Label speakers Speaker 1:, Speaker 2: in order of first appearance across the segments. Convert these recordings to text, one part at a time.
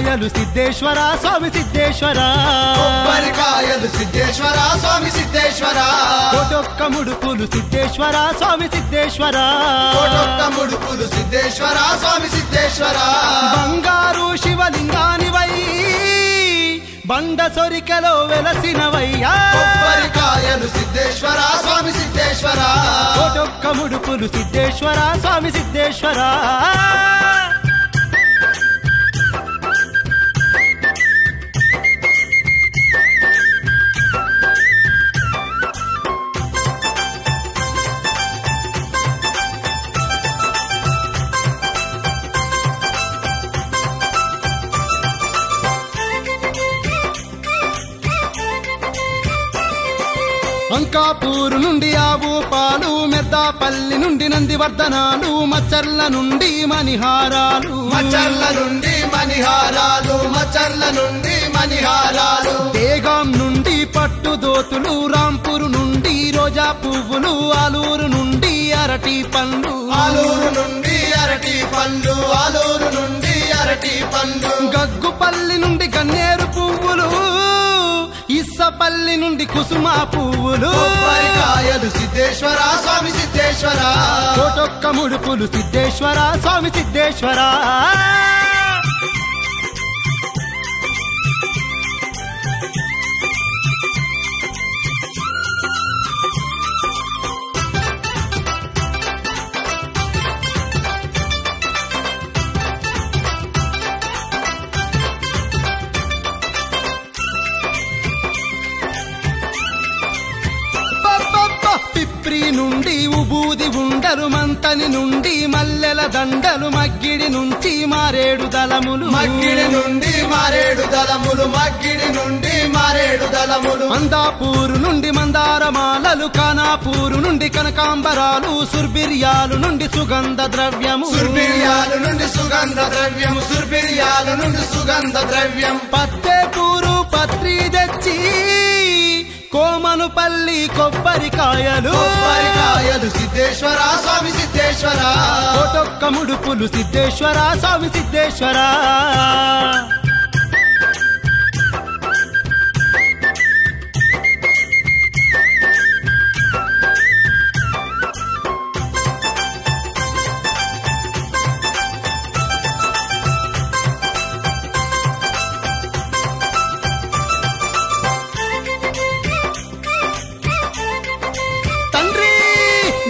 Speaker 1: కొబ్బరికాయలు సిద్ధేశ్వర స్వామి సిద్ధేశ్వర
Speaker 2: కొబ్బరికాయలు సిద్ధేశ్వర స్వామి సిద్ధేశ్వర
Speaker 1: కోటొక్క ముడుపులు సిద్ధేశ్వర స్వామి సిద్ధేశ్వర
Speaker 2: కోటొక్క ముడుపులు సిద్ధేశ్వర స్వామి సిద్ధేశ్వర
Speaker 1: బంగారు శివలింగానివై బండ సొరికలో వెలసినవయ్యా
Speaker 2: కొబ్బరికాయలు సిద్ధేశ్వర స్వామి సిద్ధేశ్వర
Speaker 1: కోటొక్క ముడుపులు సిద్ధేశ్వర స్వామి సిద్ధేశ్వర అంకాపూరు నుండి ఆవు పాలు మెర్దాపల్లి నుండి నందివర్ధనాలు మచ్చర్ల నుండి మణిహారాలు
Speaker 2: మచ్చర్ల నుండి మణిహారాలు మచ్చర్ల నుండి మణిహారాలు
Speaker 1: దేగాం నుండి పట్టు దోతులు రాంపూరు నుండి రోజా పువ్వులు ఆలూరు నుండి అరటి పండ్లు
Speaker 2: ఆలూరు నుండి అరటి పండ్లు ఆలూరు నుండి అరటి పండ్లు
Speaker 1: గగ్గుపల్లి నుండి గన్నేరు పువ్వులు ఇస్సపల్లి నుండి కుసుమ పువ్వులు
Speaker 2: కొబ్బరికాయలు సిద్ధేశ్వర స్వామి సిద్ధేశ్వర
Speaker 1: కోటొక్క ముడుపులు సిద్ధేశ్వర స్వామి సిద్ధేశ్వర పిప్రి నుండి ఉబూది ఉండలు మంతని నుండి మల్లెల దండలు మగ్గిడి నుంచి మారేడు దళములు
Speaker 2: మగ్గిడి నుండి మారేడు దళములు మగ్గిడి నుండి మారేడు దళములు
Speaker 1: మందాపూరు నుండి మందారమాలలు కానాపూరు నుండి కనకాంబరాలు సుర్బిర్యాలు నుండి సుగంధ ద్రవ్యము
Speaker 2: సుర్బిర్యాలు నుండి సుగంధ ద్రవ్యము సుర్బిర్యాలు నుండి సుగంధ ద్రవ్యం
Speaker 1: పత్తేపూరు పత్రి తెచ్చి కోమనుపల్లి కొబ్బరికాయలు
Speaker 2: కొబ్బరికాయలు సిద్ధేశ్వర స్వామి సిద్ధేశ్వర
Speaker 1: కోటొక్క ముడుపులు సిద్ధేశ్వర స్వామి సిద్ధేశ్వర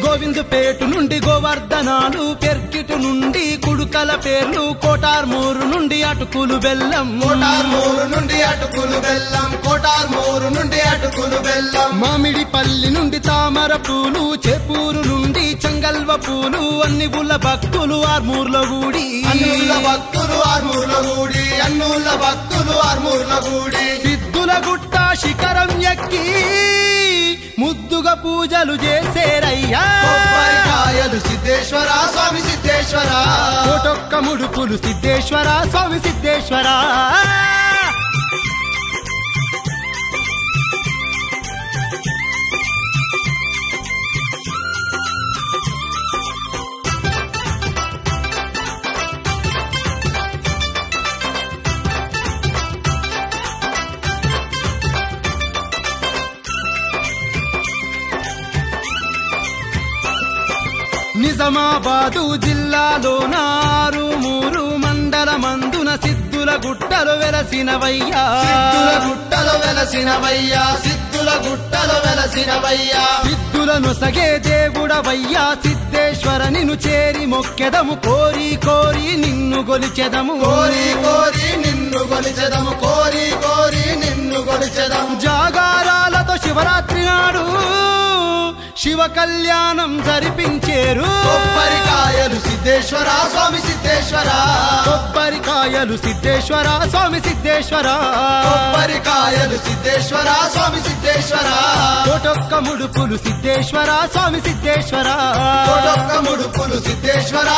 Speaker 1: గోవిందపేట నుండి గోవర్ధనాలు పెర్కిటు నుండి కుడుకల పేర్లు కోటార్మూరు నుండి అటుకులు బెల్లం
Speaker 2: కోటార్మూరు నుండి అటుకులు బెల్లం కోటార్మూరు నుండి అటుకులు బెల్లం
Speaker 1: మామిడిపల్లి నుండి తామర పూలు చేపూరు నుండి చంగల్వ పూలు అన్నిగుల భక్తులు ఆర్మూర్లో గూడి
Speaker 2: అన్నుల భక్తులు ఆర్మూర్లో గూడి అన్నుల భక్తులు ఆర్మూర్లో గూడి
Speaker 1: సిద్ధుల గుట్ట శిఖరం ఎక్కి ముద్దుగా పూజలు చేసేరయ్యా
Speaker 2: కొబ్బరికాయలు సిద్ధేశ్వర స్వామి సిద్ధేశ్వర
Speaker 1: కోటొక్క ముడుపులు సిద్ధేశ్వర స్వామి సిద్ధేశ్వర నిజామాబాదు జిల్లాలో నారుమూరు మండలమందున సిద్ధుల గుట్టలు వెలసినవయ్యా
Speaker 2: సిద్ధుల గుట్టలు వెలసినవయ్యా సిద్ధుల గుట్టలు వెలసినవయ్యా
Speaker 1: సిద్ధులను సగే దేవుడవయ్యా సిద్ధేశ్వర నిన్ను చేరి మొక్కెదము కోరి కోరి నిన్ను గొలిచెదము
Speaker 2: కోరి కోరి నిన్ను గొలిచెదము కోరి కోరి నిన్ను గొలిచెదము
Speaker 1: జాగారాలతో శివరాత్రి నాడు శివ కళ్యాణం జరిపించేరు
Speaker 2: కొబ్బరికాయలు సిద్ధేశ్వర స్వామి సిద్ధేశ్వర
Speaker 1: కొబ్బరికాయలు సిద్ధేశ్వర స్వామి సిద్ధేశ్వర
Speaker 2: కొబ్బరికాయలు సిద్ధేశ్వర స్వామి సిద్ధేశ్వర
Speaker 1: కోటొక్క ముడుపులు సిద్ధేశ్వర స్వామి సిద్ధేశ్వర
Speaker 2: కోటొక్క ముడుపులు సిద్ధేశ్వర